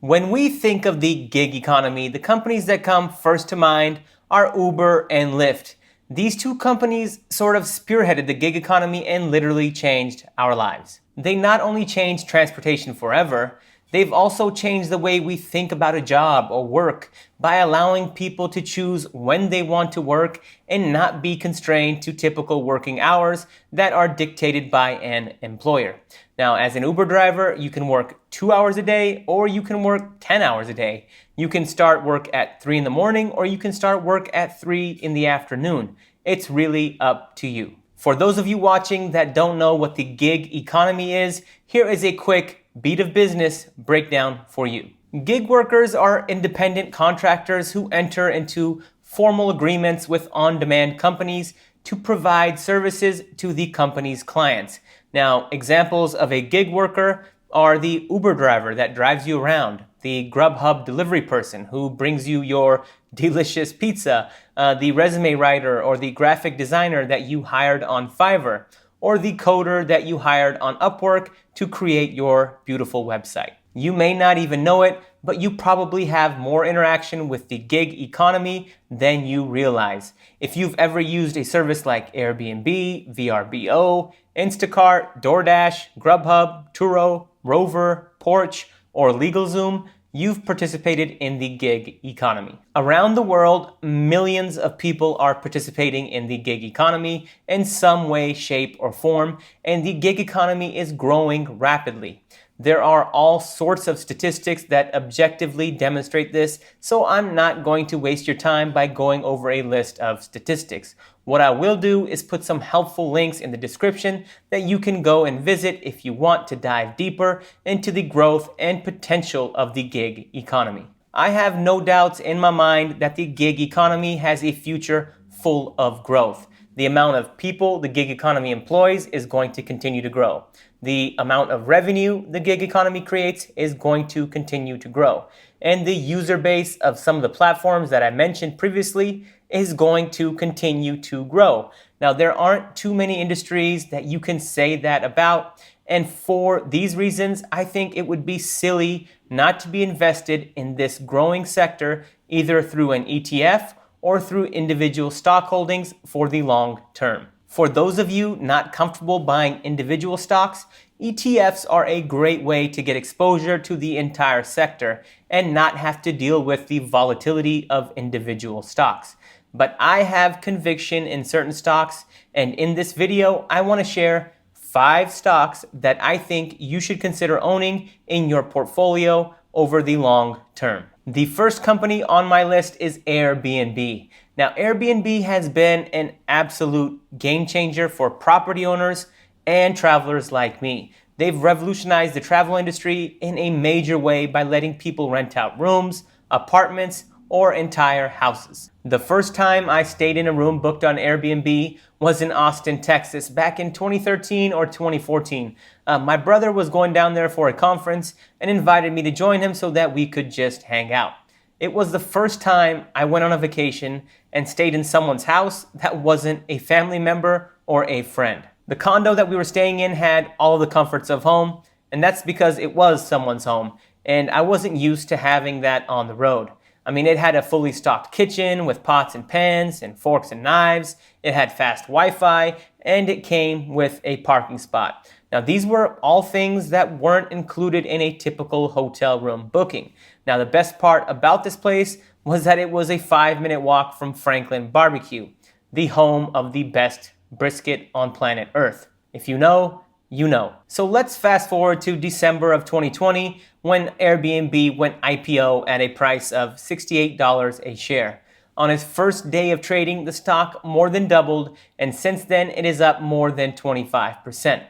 When we think of the gig economy, the companies that come first to mind are Uber and Lyft. These two companies sort of spearheaded the gig economy and literally changed our lives. They not only changed transportation forever, they've also changed the way we think about a job or work by allowing people to choose when they want to work and not be constrained to typical working hours that are dictated by an employer. Now, as an Uber driver, you can work 2 hours a day or you can work 10 hours a day. You can start work at 3 in the morning or you can start work at 3 in the afternoon. It's really up to you. For those of you watching that don't know what the gig economy is, here is a quick beat of business breakdown for you. Gig workers are independent contractors who enter into formal agreements with on-demand companies to provide services to the company's clients. Now, examples of a gig worker are the Uber driver that drives you around, the Grubhub delivery person who brings you your delicious pizza, the resume writer or the graphic designer that you hired on Fiverr, or the coder that you hired on Upwork to create your beautiful website. You may not even know it, but you probably have more interaction with the gig economy than you realize. If you've ever used a service like Airbnb, VRBO, Instacart, DoorDash, Grubhub, Turo, Rover, Porch, or LegalZoom, you've participated in the gig economy. Around the world, millions of people are participating in the gig economy in some way, shape, or form, and the gig economy is growing rapidly. There are all sorts of statistics that objectively demonstrate this, so I'm not going to waste your time by going over a list of statistics. What I will do is put some helpful links in the description that you can go and visit if you want to dive deeper into the growth and potential of the gig economy. I have no doubts in my mind that the gig economy has a future full of growth. The amount of people the gig economy employs is going to continue to grow. The amount of revenue the gig economy creates is going to continue to grow. And the user base of some of the platforms that I mentioned previously is going to continue to grow. Now, there aren't too many industries that you can say that about. And for these reasons, I think it would be silly not to be invested in this growing sector, either through an ETF or through individual stock holdings for the long term. For those of you not comfortable buying individual stocks, ETFs are a great way to get exposure to the entire sector and not have to deal with the volatility of individual stocks. But I have conviction in certain stocks, and in this video, I want to share 5 stocks that I think you should consider owning in your portfolio over the long term. The first company on my list is Airbnb. Now, Airbnb has been an absolute game changer for property owners and travelers like me. They've revolutionized the travel industry in a major way by letting people rent out rooms, apartments, or entire houses. The first time I stayed in a room booked on Airbnb was in Austin, Texas, back in 2013 or 2014. My brother was going down there for a conference and invited me to join him so that we could just hang out. It was the first time I went on a vacation and stayed in someone's house that wasn't a family member or a friend. The condo that we were staying in had all the comforts of home, and that's because it was someone's home, and I wasn't used to having that on the road. I mean, it had a fully stocked kitchen with pots and pans and forks and knives. It had fast Wi-Fi, and it came with a parking spot. Now, these were all things that weren't included in a typical hotel room booking. Now, the best part about this place was that it was a 5-minute walk from Franklin Barbecue, the home of the best brisket on planet Earth. If you know, you know. So let's fast forward to December of 2020 when Airbnb went IPO at a price of $68 a share. On its first day of trading, the stock more than doubled, and since then it is up more than 25%.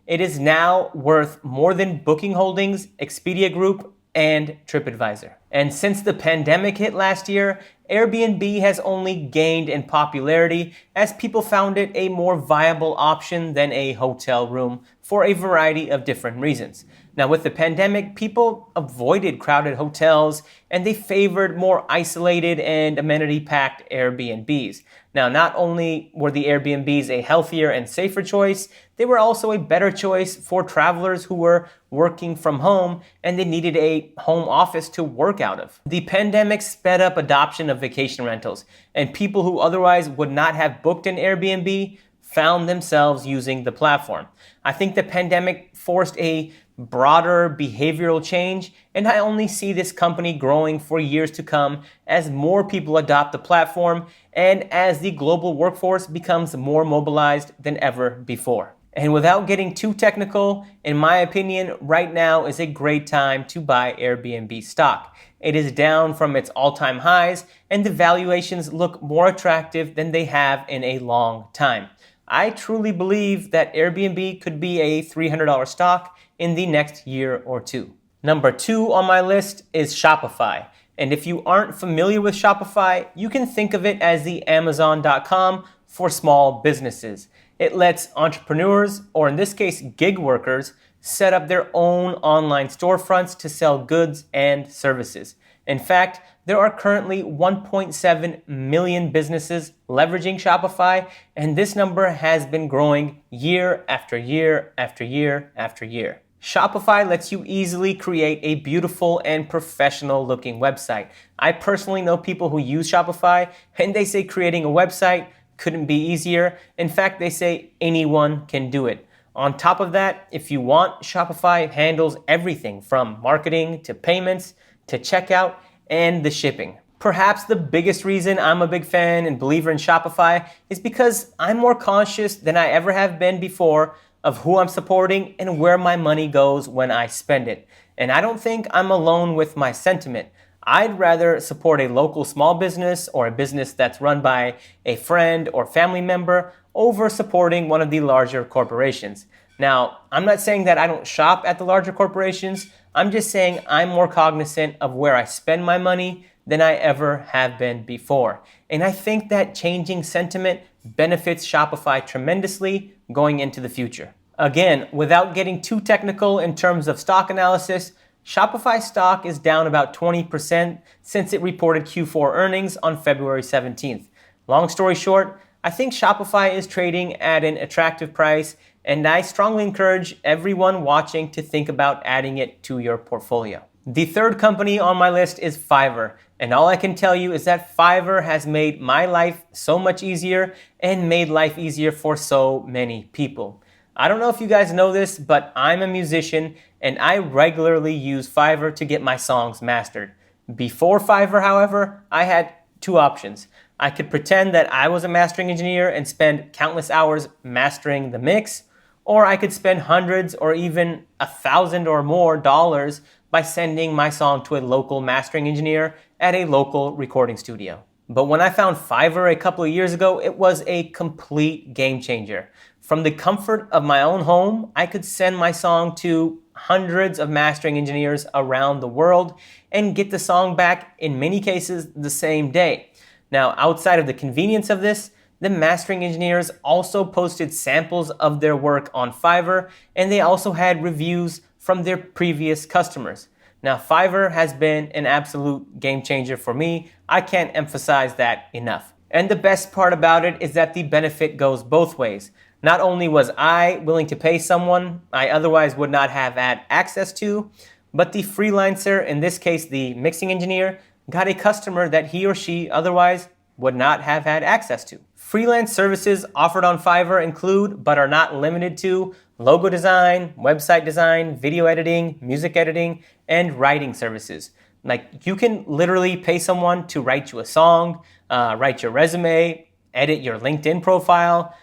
It is now worth more than Booking Holdings, Expedia Group, and TripAdvisor. And since the pandemic hit last year, Airbnb has only gained in popularity as people found it a more viable option than a hotel room for a variety of different reasons. Now, with the pandemic, people avoided crowded hotels and they favored more isolated and amenity-packed Airbnbs. Now, not only were the Airbnbs a healthier and safer choice, they were also a better choice for travelers who were working from home and they needed a home office to work out of. The pandemic sped up adoption of vacation rentals, and people who otherwise would not have booked an Airbnb found themselves using the platform. I think the pandemic forced a broader behavioral change, and I only see this company growing for years to come as more people adopt the platform and as the global workforce becomes more mobilized than ever before. And without getting too technical, in my opinion, right now is a great time to buy Airbnb stock. It is down from its all-time highs, and the valuations look more attractive than they have in a long time. I truly believe that Airbnb could be a $300 stock in the next year or two. Number 2 on my list is Shopify. And if you aren't familiar with Shopify, you can think of it as the Amazon.com for small businesses. It lets entrepreneurs, or in this case, gig workers, set up their own online storefronts to sell goods and services. In fact, there are currently 1.7 million businesses leveraging Shopify, and this number has been growing year after year after year after year. Shopify lets you easily create a beautiful and professional looking website. I personally know people who use Shopify, and they say creating a website couldn't be easier. In fact, they say anyone can do it. On top of that, if you want, Shopify handles everything from marketing to payments to checkout and the shipping. Perhaps the biggest reason I'm a big fan and believer in Shopify is because I'm more conscious than I ever have been before of who I'm supporting and where my money goes when I spend it. And I don't think I'm alone with my sentiment. I'd rather support a local small business or a business that's run by a friend or family member over supporting one of the larger corporations. Now, I'm not saying that I don't shop at the larger corporations. I'm just saying I'm more cognizant of where I spend my money than I ever have been before. And I think that changing sentiment benefits Shopify tremendously going into the future. Again, without getting too technical in terms of stock analysis, Shopify stock is down about 20% since it reported Q4 earnings on February 17th. Long story short, I think Shopify is trading at an attractive price, and I strongly encourage everyone watching to think about adding it to your portfolio. The third company on my list is Fiverr, and all I can tell you is that Fiverr has made my life so much easier and made life easier for so many people. I don't know if you guys know this, but I'm a musician and I regularly use Fiverr to get my songs mastered. Before Fiverr, however, I had two options. I could pretend that I was a mastering engineer and spend countless hours mastering the mix, or I could spend hundreds or even $1,000 or more dollars by sending my song to a local mastering engineer at a local recording studio. But when I found Fiverr a couple of years ago, it was a complete game changer. From the comfort of my own home, I could send my song to hundreds of mastering engineers around the world and get the song back, in many cases, the same day. Now, outside of the convenience of this, the mastering engineers also posted samples of their work on Fiverr, and they also had reviews from their previous customers. Now, Fiverr has been an absolute game changer for me. I can't emphasize that enough. And the best part about it is that the benefit goes both ways. Not only was I willing to pay someone I otherwise would not have had access to, but the freelancer, in this case the mixing engineer, got a customer that he or she otherwise would not have had access to. Freelance services offered on Fiverr include, but are not limited to, logo design, website design, video editing, music editing, and writing services. Like, you can literally pay someone to write you a song, write your resume, edit your LinkedIn profile,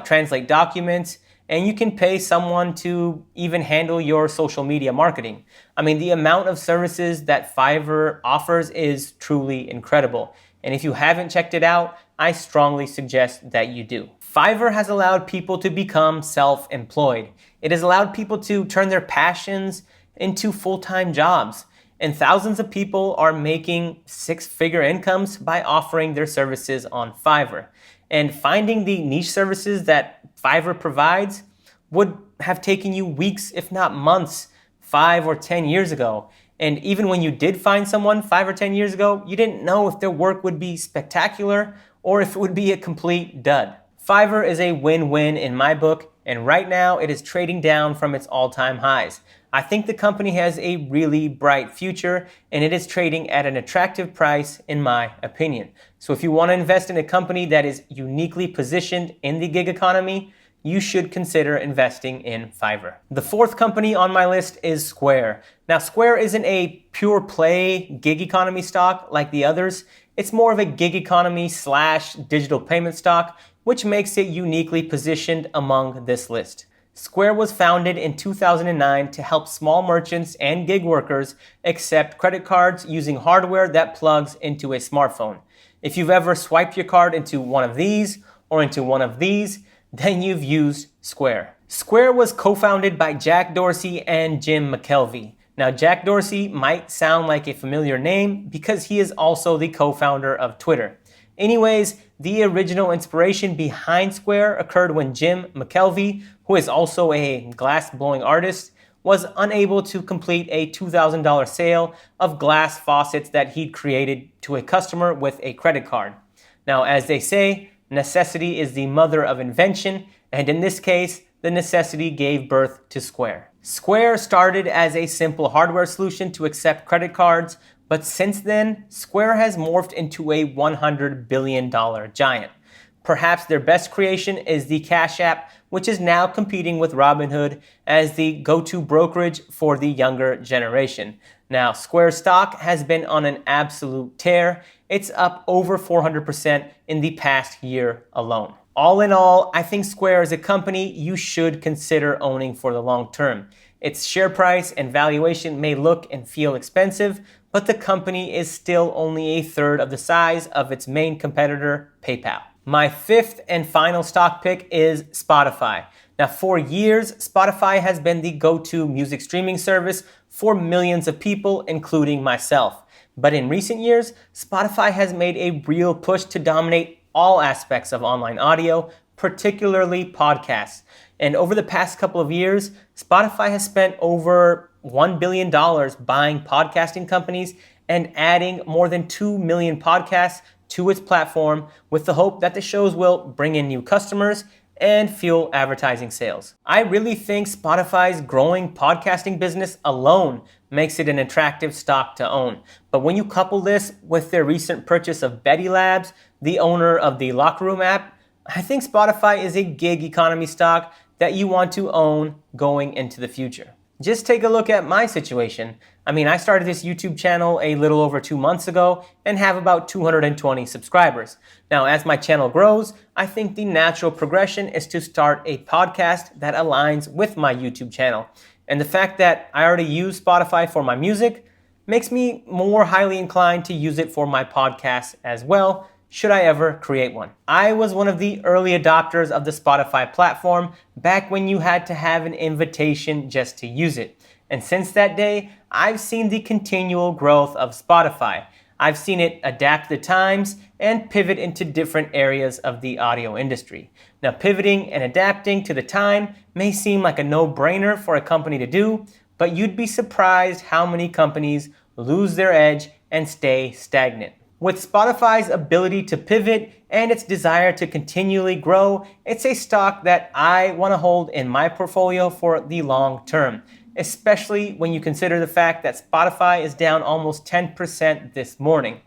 translate documents, and you can pay someone to even handle your social media marketing. I mean, the amount of services that Fiverr offers is truly incredible. And if you haven't checked it out, I strongly suggest that you do. Fiverr has allowed people to become self-employed. It has allowed people to turn their passions into full-time jobs. And thousands of people are making six-figure incomes by offering their services on Fiverr. And finding the niche services that Fiverr provides would have taken you weeks, if not months, 5 or 10 years ago. And even when you did find someone 5 or 10 years ago, you didn't know if their work would be spectacular or if it would be a complete dud. Fiverr is a win-win in my book, and right now it is trading down from its all-time highs. I think the company has a really bright future, and it is trading at an attractive price in my opinion. So if you want to invest in a company that is uniquely positioned in the gig economy, you should consider investing in Fiverr. The fourth company on my list is Square. Now, Square isn't a pure play gig economy stock like the others. It's more of a gig economy / digital payment stock, which makes it uniquely positioned among this list. Square was founded in 2009 to help small merchants and gig workers accept credit cards using hardware that plugs into a smartphone. If you've ever swiped your card into one of these or into one of these, then you've used Square. Square was co-founded by Jack Dorsey and Jim McKelvey. Now, Jack Dorsey might sound like a familiar name because he is also the co-founder of Twitter. Anyways, the original inspiration behind Square occurred when Jim McKelvey, who is also a glass-blowing artist, was unable to complete a $2,000 sale of glass faucets that he'd created to a customer with a credit card. Now, as they say, necessity is the mother of invention, and in this case, the necessity gave birth to Square. Square started as a simple hardware solution to accept credit cards, but since then, Square has morphed into a $100 billion giant. Perhaps their best creation is the Cash App, which is now competing with Robinhood as the go-to brokerage for the younger generation. Now, Square stock has been on an absolute tear. It's up over 400% in the past year alone. All in all, I think Square is a company you should consider owning for the long term. Its share price and valuation may look and feel expensive, but the company is still only a third of the size of its main competitor, PayPal. My fifth and final stock pick is Spotify. Now, for years, Spotify has been the go-to music streaming service for millions of people, including myself. But in recent years, Spotify has made a real push to dominate all aspects of online audio, particularly podcasts. And over the past couple of years, Spotify has spent over $1 billion buying podcasting companies and adding more than 2 million podcasts to its platform with the hope that the shows will bring in new customers and fuel advertising sales. I really think Spotify's growing podcasting business alone makes it an attractive stock to own. But when you couple this with their recent purchase of Betty Labs, the owner of the Locker Room app, I think Spotify is a gig economy stock that you want to own going into the future. Just take a look at my situation. I started this YouTube channel a little over 2 months ago and have about 220 subscribers. Now, as my channel grows, I think the natural progression is to start a podcast that aligns with my YouTube channel. And the fact that I already use Spotify for my music makes me more highly inclined to use it for my podcast as well, should I ever create one. I was one of the early adopters of the Spotify platform back when you had to have an invitation just to use it. And since that day, I've seen the continual growth of Spotify. I've seen it adapt to the times and pivot into different areas of the audio industry. Now, pivoting and adapting to the time may seem like a no-brainer for a company to do, but you'd be surprised how many companies lose their edge and stay stagnant. With Spotify's ability to pivot and its desire to continually grow, it's a stock that I want to hold in my portfolio for the long term, especially when you consider the fact that Spotify is down almost 10% this morning.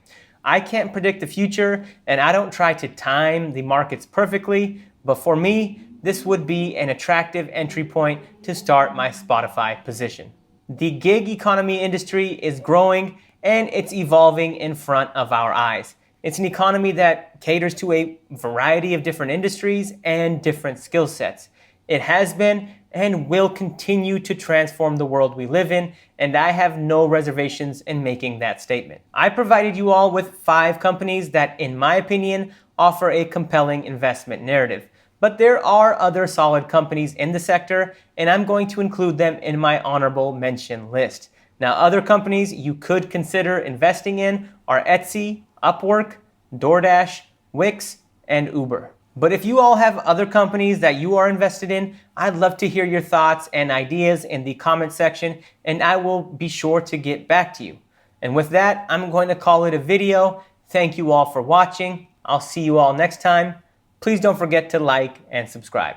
I can't predict the future, and I don't try to time the markets perfectly, but for me, this would be an attractive entry point to start my Spotify position. The gig economy industry is growing and it's evolving in front of our eyes. It's an economy that caters to a variety of different industries and different skill sets. It has been and will continue to transform the world we live in, and I have no reservations in making that statement. I provided you all with 5 companies that, in my opinion, offer a compelling investment narrative. But there are other solid companies in the sector, and I'm going to include them in my honorable mention list. Now, other companies you could consider investing in are Etsy, Upwork, DoorDash, Wix, and Uber. But if you all have other companies that you are invested in, I'd love to hear your thoughts and ideas in the comment section, and I will be sure to get back to you. And with that, I'm going to call it a video. Thank you all for watching. I'll see you all next time. Please don't forget to like and subscribe.